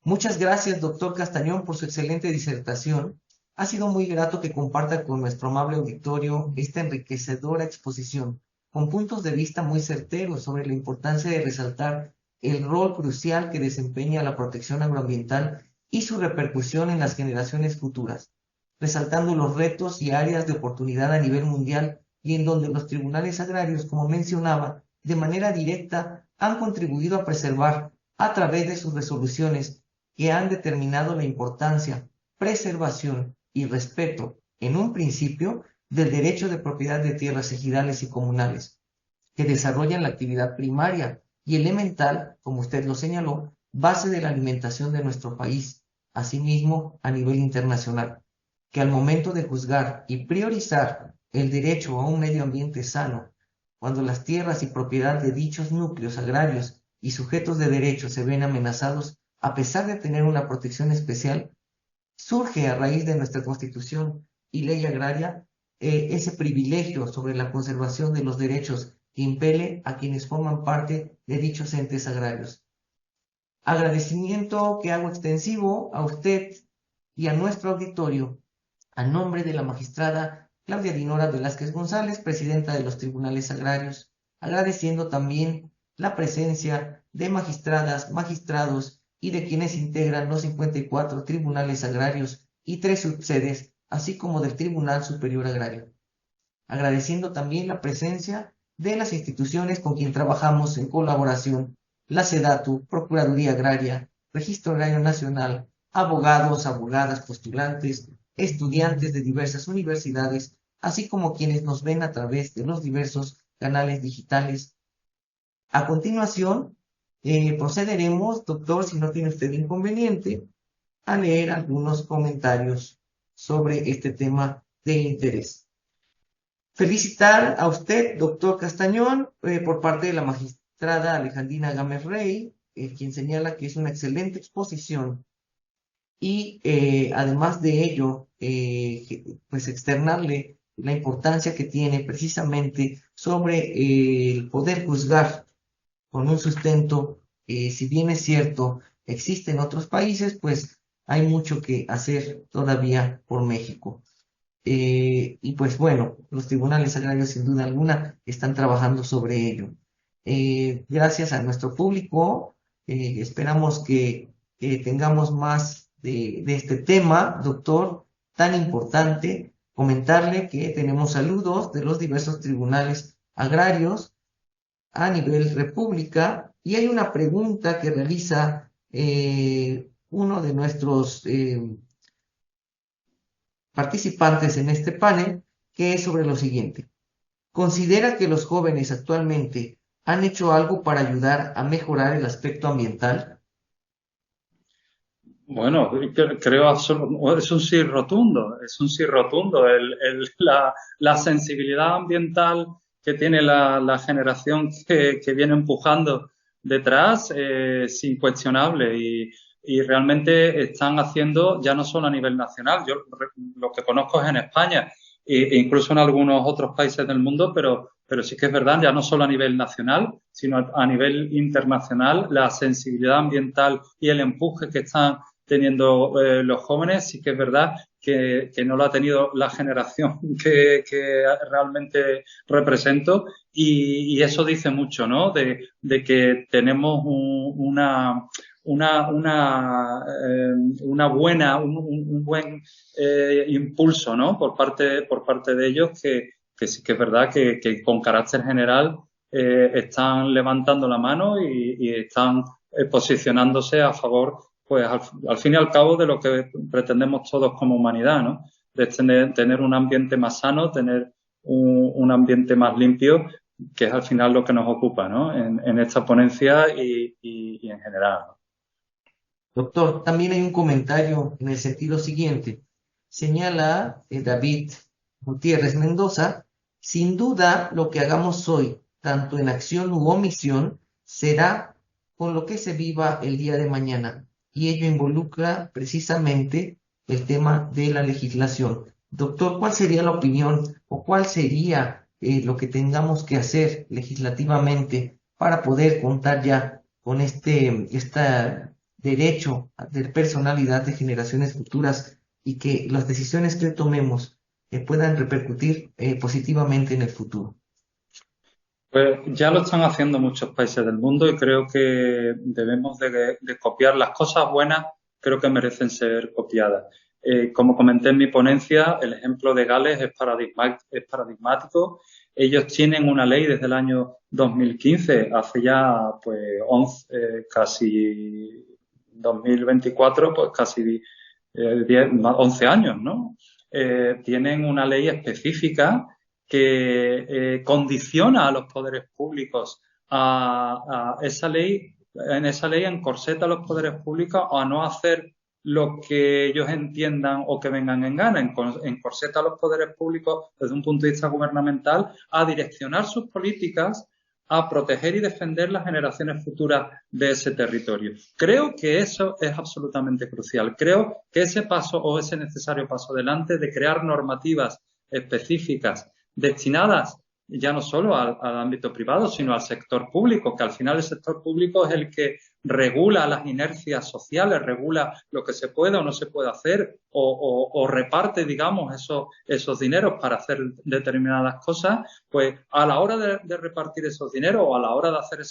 Muchas gracias, doctor Castañón, por su excelente disertación. Ha sido muy grato que comparta con nuestro amable auditorio esta enriquecedora exposición, con puntos de vista muy certeros sobre la importancia de resaltar el rol crucial que desempeña la protección agroambiental y su repercusión en las generaciones futuras, resaltando los retos y áreas de oportunidad a nivel mundial y en donde los tribunales agrarios, como mencionaba, de manera directa han contribuido a preservar a través de sus resoluciones que han determinado la importancia, preservación y respeto, en un principio, del derecho de propiedad de tierras ejidales y comunales, que desarrollan la actividad primaria y elemental, como usted lo señaló, base de la alimentación de nuestro país, asimismo a nivel internacional, que al momento de juzgar y priorizar el derecho a un medio ambiente sano, cuando las tierras y propiedad de dichos núcleos agrarios y sujetos de derecho se ven amenazados, a pesar de tener una protección especial, surge a raíz de nuestra Constitución y ley agraria ese privilegio sobre la conservación de los derechos que impele a quienes forman parte de dichos entes agrarios. Agradecimiento que hago extensivo a usted y a nuestro auditorio, a nombre de la magistrada Claudia Dinora Velázquez González, presidenta de los tribunales agrarios, agradeciendo también la presencia de magistradas, magistrados y de quienes integran los 54 tribunales agrarios y 3 subsedes, así como del Tribunal Superior Agrario. Agradeciendo también la presencia de las instituciones con quien trabajamos en colaboración, la SEDATU, Procuraduría Agraria, Registro Agrario Nacional, abogados, abogadas, postulantes, estudiantes de diversas universidades, así como quienes nos ven a través de los diversos canales digitales. A continuación, procederemos, doctor, si no tiene usted inconveniente, a leer algunos comentarios sobre este tema de interés. Felicitar a usted, doctor Castañón, por parte de la magistrada Alejandrina Gámez Rey, quien señala que es una excelente exposición y además de ello, pues externarle la importancia que tiene precisamente sobre el poder juzgar con un sustento, si bien es cierto, existe en otros países, pues hay mucho que hacer todavía por México. Y pues bueno, los tribunales agrarios sin duda alguna están trabajando sobre ello. Gracias a nuestro público, esperamos que tengamos más de este tema, doctor, tan importante. Comentarle que tenemos saludos de los diversos tribunales agrarios a nivel república y hay una pregunta que realiza uno de nuestros participantes en este panel, que es sobre lo siguiente. ¿Considera que los jóvenes actualmente han hecho algo para ayudar a mejorar el aspecto ambiental? Bueno, creo es un sí rotundo, es un sí rotundo. La sensibilidad ambiental que tiene la generación que viene empujando detrás es incuestionable y realmente están haciendo, ya no solo a nivel nacional, yo lo que conozco es en España e incluso en algunos otros países del mundo, pero sí que es verdad, ya no solo a nivel nacional, sino a nivel internacional, la sensibilidad ambiental y el empuje que están teniendo los jóvenes, sí que es verdad que no lo ha tenido la generación que realmente represento y eso dice mucho, ¿no? De que tenemos un buen impulso, ¿no? Por parte de ellos que sí que es verdad que con carácter general están levantando la mano y están posicionándose a favor pues al fin y al cabo de lo que pretendemos todos como humanidad, ¿no? De tener un ambiente más sano, tener un ambiente más limpio, que es al final lo que nos ocupa, ¿no? En esta ponencia y en general, ¿no? Doctor, también hay un comentario en el sentido siguiente. Señala David Gutiérrez Mendoza, sin duda lo que hagamos hoy, tanto en acción u omisión, será con lo que se viva el día de mañana. Y ello involucra precisamente el tema de la legislación. Doctor, ¿cuál sería la opinión o cuál sería lo que tengamos que hacer legislativamente para poder contar ya con esta derecho de personalidad de generaciones futuras y que las decisiones que tomemos puedan repercutir positivamente en el futuro? Pues ya lo están haciendo muchos países del mundo y creo que debemos de copiar las cosas buenas, creo que merecen ser copiadas. Como comenté en mi ponencia, el ejemplo de Gales es paradigmático. Ellos tienen una ley desde el año 2015, hace ya pues 2024, pues casi 11 años, ¿no? Tienen una ley específica que condiciona a los poderes públicos a esa ley, en esa ley encorseta a los poderes públicos a no hacer lo que ellos entiendan o que vengan en gana, encorseta a los poderes públicos desde un punto de vista gubernamental a direccionar sus políticas a proteger y defender las generaciones futuras de ese territorio. Creo que eso es absolutamente crucial. Creo que ese paso o ese necesario paso adelante de crear normativas específicas destinadas ya no solo al ámbito privado, sino al sector público, que al final el sector público es el que regula las inercias sociales, regula lo que se puede o no se puede hacer o reparte, digamos, esos dineros para hacer determinadas cosas, pues a la hora de repartir esos dineros o a la hora de hacer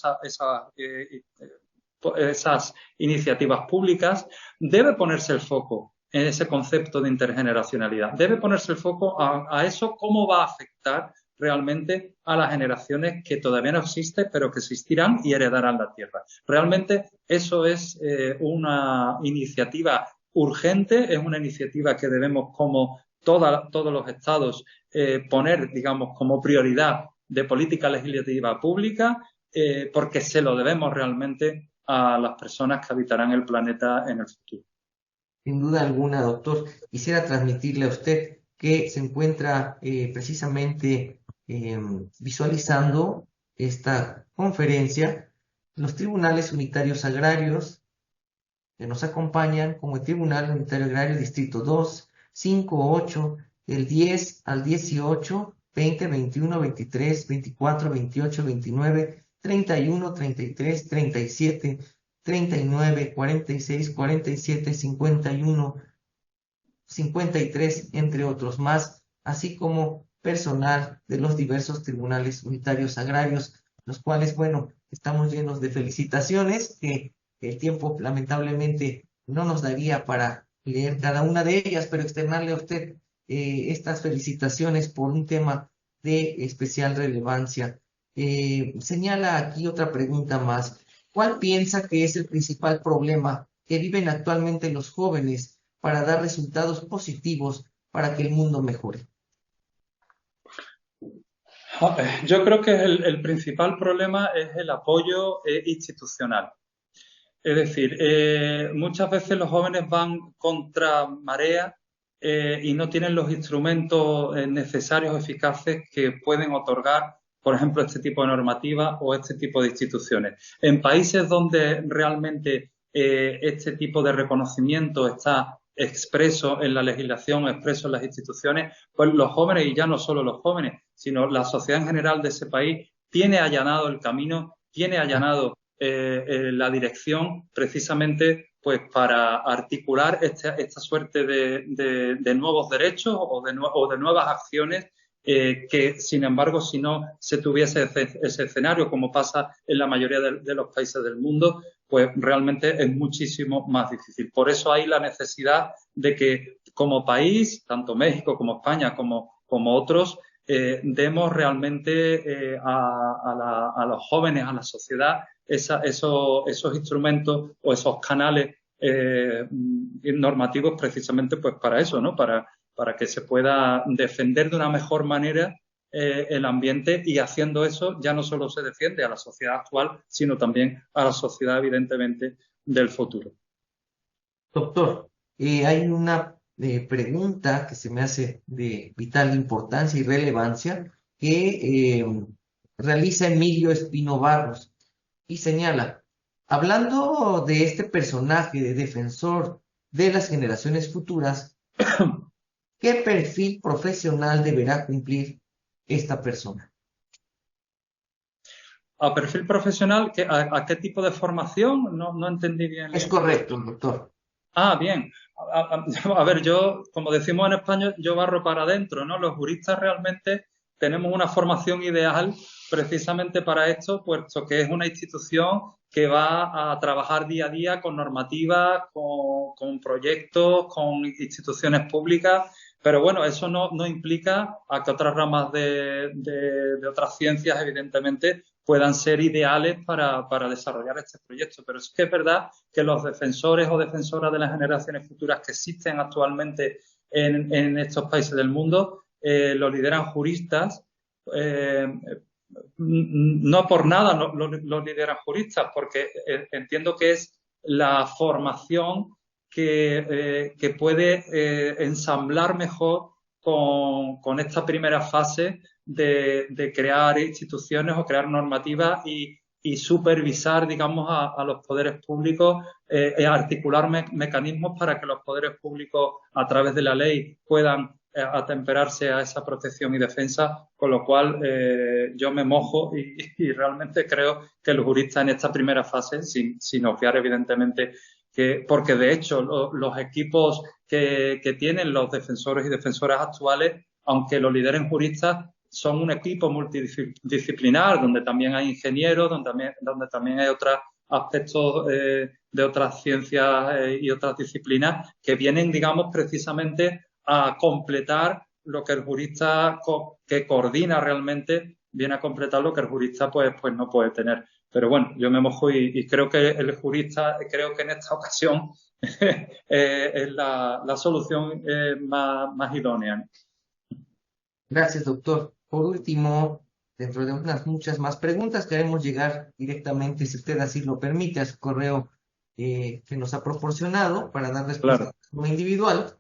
esas iniciativas públicas, debe ponerse el foco en ese concepto de intergeneracionalidad. Debe ponerse el foco a eso, cómo va a afectar realmente a las generaciones que todavía no existen, pero que existirán y heredarán la tierra. Realmente eso es una iniciativa urgente, es una iniciativa que debemos como todos los estados poner, digamos, como prioridad de política legislativa pública, porque se lo debemos realmente a las personas que habitarán el planeta en el futuro. Sin duda alguna, doctor, quisiera transmitirle a usted que se encuentra precisamente visualizando esta conferencia, los tribunales unitarios agrarios que nos acompañan, como el Tribunal Unitario Agrario Distrito 2, 5, 8, del 10 al 18, 20, 21, 23, 24, 28, 29, 31, 33, 37, 39, 46, 47, 51, 53, entre otros más, así como personal de los diversos tribunales unitarios agrarios, los cuales, bueno, estamos llenos de felicitaciones, que el tiempo lamentablemente no nos daría para leer cada una de ellas, pero externarle a usted estas felicitaciones por un tema de especial relevancia. Señala aquí otra pregunta más. ¿Cuál piensa que es el principal problema que viven actualmente los jóvenes para dar resultados positivos para que el mundo mejore? Yo creo que el principal problema es el apoyo institucional. Es decir, muchas veces los jóvenes van contra marea y no tienen los instrumentos necesarios, eficaces, que pueden otorgar, por ejemplo, este tipo de normativas o este tipo de instituciones. En países donde realmente este tipo de reconocimiento está expreso en la legislación, expreso en las instituciones, pues los jóvenes, y ya no solo los jóvenes, sino la sociedad en general de ese país, tiene allanado el camino, tiene allanado la dirección precisamente pues para articular esta suerte de nuevos derechos o de nuevas acciones que, sin embargo, si no se tuviese ese escenario, como pasa en la mayoría de los países del mundo, pues realmente es muchísimo más difícil. Por eso hay la necesidad de que como país, tanto México como España como otros, demos realmente a los jóvenes, a la sociedad, esos instrumentos o esos canales normativos precisamente pues para eso, ¿no? Para que se pueda defender de una mejor manera el ambiente, y haciendo eso ya no solo se defiende a la sociedad actual, sino también a la sociedad, evidentemente, del futuro. Doctor, hay una pregunta que se me hace de vital importancia y relevancia que realiza Emilio Espino Barros y señala, hablando de este personaje de defensor de las generaciones futuras, ¿qué perfil profesional deberá cumplir esta persona? A perfil profesional, ¿a qué tipo de formación? No entendí bien. Es correcto, doctor. Ah, bien. A ver, yo, como decimos en español, yo barro para adentro, ¿no? Los juristas realmente tenemos una formación ideal precisamente para esto, puesto que es una institución que va a trabajar día a día con normativas, con proyectos, con instituciones públicas. Pero bueno, eso no implica a que otras ramas de otras ciencias, evidentemente, puedan ser ideales para desarrollar este proyecto. Pero sí que es verdad que los defensores o defensoras de las generaciones futuras que existen actualmente en estos países del mundo lo lideran juristas. No por nada lo lideran juristas, porque entiendo que es la formación que puede ensamblar mejor con esta primera fase de crear instituciones o crear normativas y supervisar, digamos, a los poderes públicos, articular mecanismos para que los poderes públicos, a través de la ley, puedan atemperarse a esa protección y defensa, con lo cual yo me mojo y realmente creo que los juristas en esta primera fase, sin obviar evidentemente porque de hecho los equipos que tienen los defensores y defensoras actuales, aunque lo lideren juristas, son un equipo multidisciplinar, donde también hay ingenieros, donde también hay otros aspectos de otras ciencias y otras disciplinas que vienen, digamos, precisamente a completar lo que el jurista que coordina realmente viene a completar lo que el jurista pues no puede tener. Pero bueno, yo me mojo y creo que el jurista, creo que en esta ocasión es la solución más idónea. Gracias, doctor. Por último, dentro de unas muchas más preguntas, queremos llegar directamente, si usted así lo permite, a su correo que nos ha proporcionado para dar respuesta Claro. de forma individual.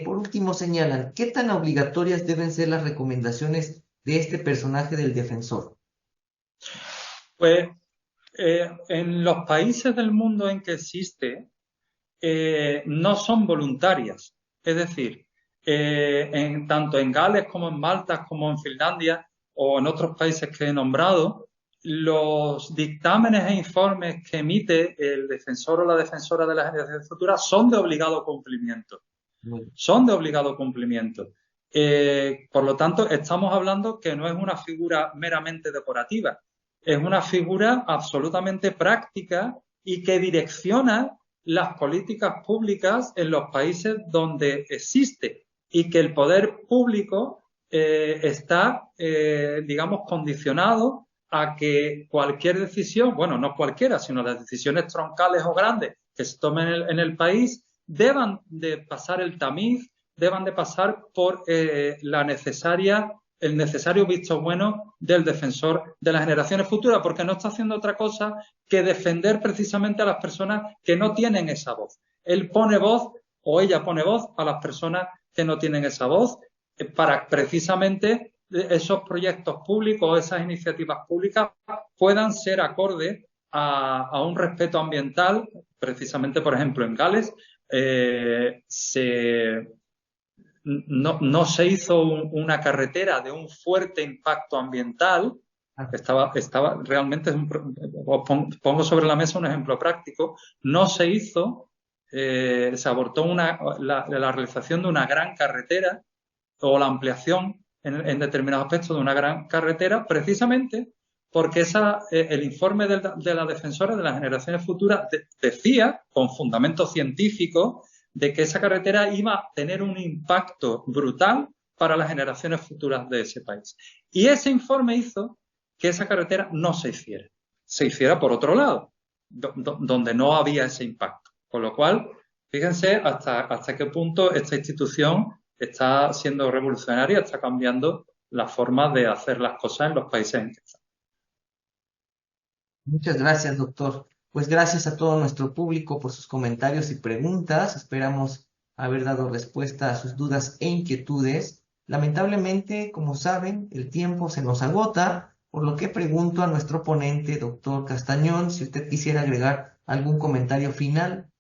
Por último, señalan, ¿qué tan obligatorias deben ser las recomendaciones de este personaje del defensor? Pues en los países del mundo en que existe, no son voluntarias. Es decir, tanto en Gales como en Malta, como en Finlandia o en otros países que he nombrado, los dictámenes e informes que emite el defensor o la defensora de la generación futura son de obligado cumplimiento. Son de obligado cumplimiento. Por lo tanto, estamos hablando que no es una figura meramente decorativa, es una figura absolutamente práctica y que direcciona las políticas públicas en los países donde existe, y que el poder público está, digamos, condicionado a que cualquier decisión, bueno, no cualquiera, sino las decisiones troncales o grandes que se tomen en el país, deban de pasar el tamiz deban de pasar por el necesario visto bueno del defensor de las generaciones futuras, porque no está haciendo otra cosa que defender precisamente a las personas que no tienen esa voz. Él pone voz o ella pone voz a las personas que no tienen esa voz para precisamente esos proyectos públicos, esas iniciativas públicas puedan ser acordes a un respeto ambiental. Precisamente, por ejemplo, en Gales no se hizo una carretera de un fuerte impacto ambiental. Estaba realmente, pongo sobre la mesa un ejemplo práctico, no se hizo, se abortó la realización de una gran carretera o la ampliación en determinados aspectos de una gran carretera, precisamente porque el informe de la defensora de las generaciones futuras decía, con fundamentos científicos, de que esa carretera iba a tener un impacto brutal para las generaciones futuras de ese país. Y ese informe hizo que esa carretera no se hiciera. Se hiciera por otro lado, donde no había ese impacto. Con lo cual, fíjense hasta qué punto esta institución está siendo revolucionaria, está cambiando la forma de hacer las cosas en los países en que está. Muchas gracias, doctor. Pues gracias a todo nuestro público por sus comentarios y preguntas. Esperamos haber dado respuesta a sus dudas e inquietudes. Lamentablemente, como saben, el tiempo se nos agota, por lo que pregunto a nuestro ponente, doctor Castañón, si usted quisiera agregar algún comentario final.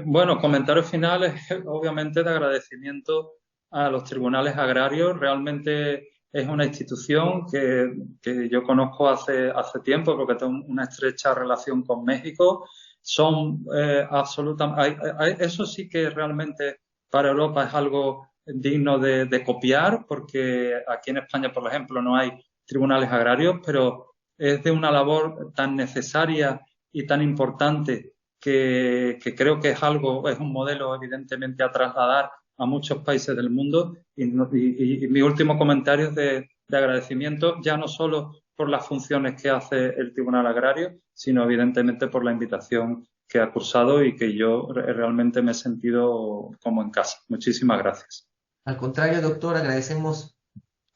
Bueno, comentarios finales, obviamente, de agradecimiento a los tribunales agrarios. Realmente es una institución que yo conozco hace tiempo porque tengo una estrecha relación con México. Son absolutamente, eso sí que realmente para Europa es algo digno de copiar, porque aquí en España, por ejemplo, no hay tribunales agrarios, pero es de una labor tan necesaria y tan importante que creo que es un modelo evidentemente a trasladar a muchos países del mundo. Y mi último comentario es de agradecimiento, ya no solo por las funciones que hace el Tribunal Agrario, sino evidentemente por la invitación que ha cursado y que yo realmente me he sentido como en casa. Muchísimas gracias. Al contrario, doctor, agradecemos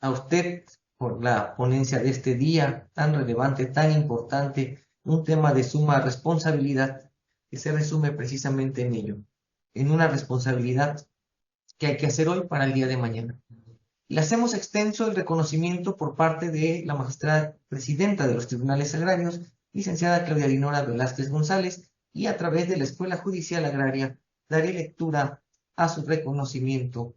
a usted por la ponencia de este día tan relevante, tan importante, un tema de suma responsabilidad que se resume precisamente en ello, en una responsabilidad que hay que hacer hoy para el día de mañana. Le hacemos extenso el reconocimiento por parte de la magistrada presidenta de los tribunales agrarios, licenciada Claudia Dinora Velázquez González, y a través de la Escuela Judicial Agraria daré lectura a su reconocimiento.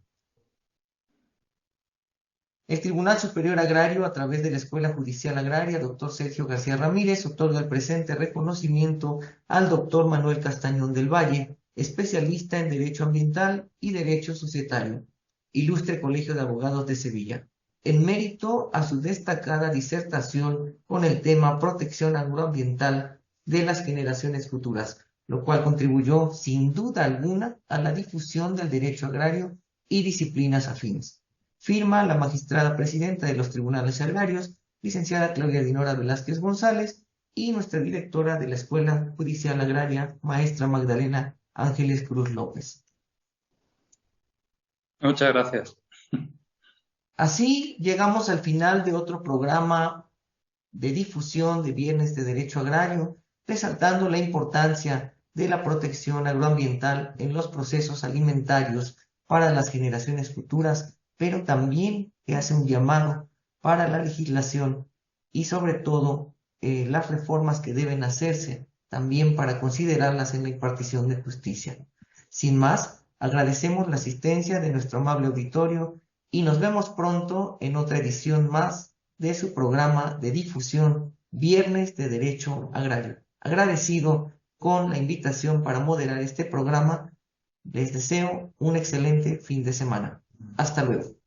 El Tribunal Superior Agrario, a través de la Escuela Judicial Agraria, doctor Sergio García Ramírez, otorga el presente reconocimiento al doctor Manuel Castañón del Valle, especialista en Derecho Ambiental y Derecho Societario, Ilustre Colegio de Abogados de Sevilla, en mérito a su destacada disertación con el tema Protección agroambiental de las generaciones futuras, lo cual contribuyó sin duda alguna a la difusión del derecho agrario y disciplinas afines. Firma la magistrada presidenta de los tribunales agrarios, licenciada Claudia Dinora Velázquez González, y nuestra directora de la Escuela Judicial Agraria, maestra Magdalena Ángeles Cruz López. Muchas gracias. Así llegamos al final de otro programa de difusión de Viernes de Derecho Agrario, resaltando la importancia de la protección agroambiental en los procesos alimentarios para las generaciones futuras, pero también que hace un llamado para la legislación y sobre todo las reformas que deben hacerse también para considerarlas en la impartición de justicia. Sin más, agradecemos la asistencia de nuestro amable auditorio y nos vemos pronto en otra edición más de su programa de difusión Viernes de Derecho Agrario. Agradecido con la invitación para moderar este programa, les deseo un excelente fin de semana. Hasta luego.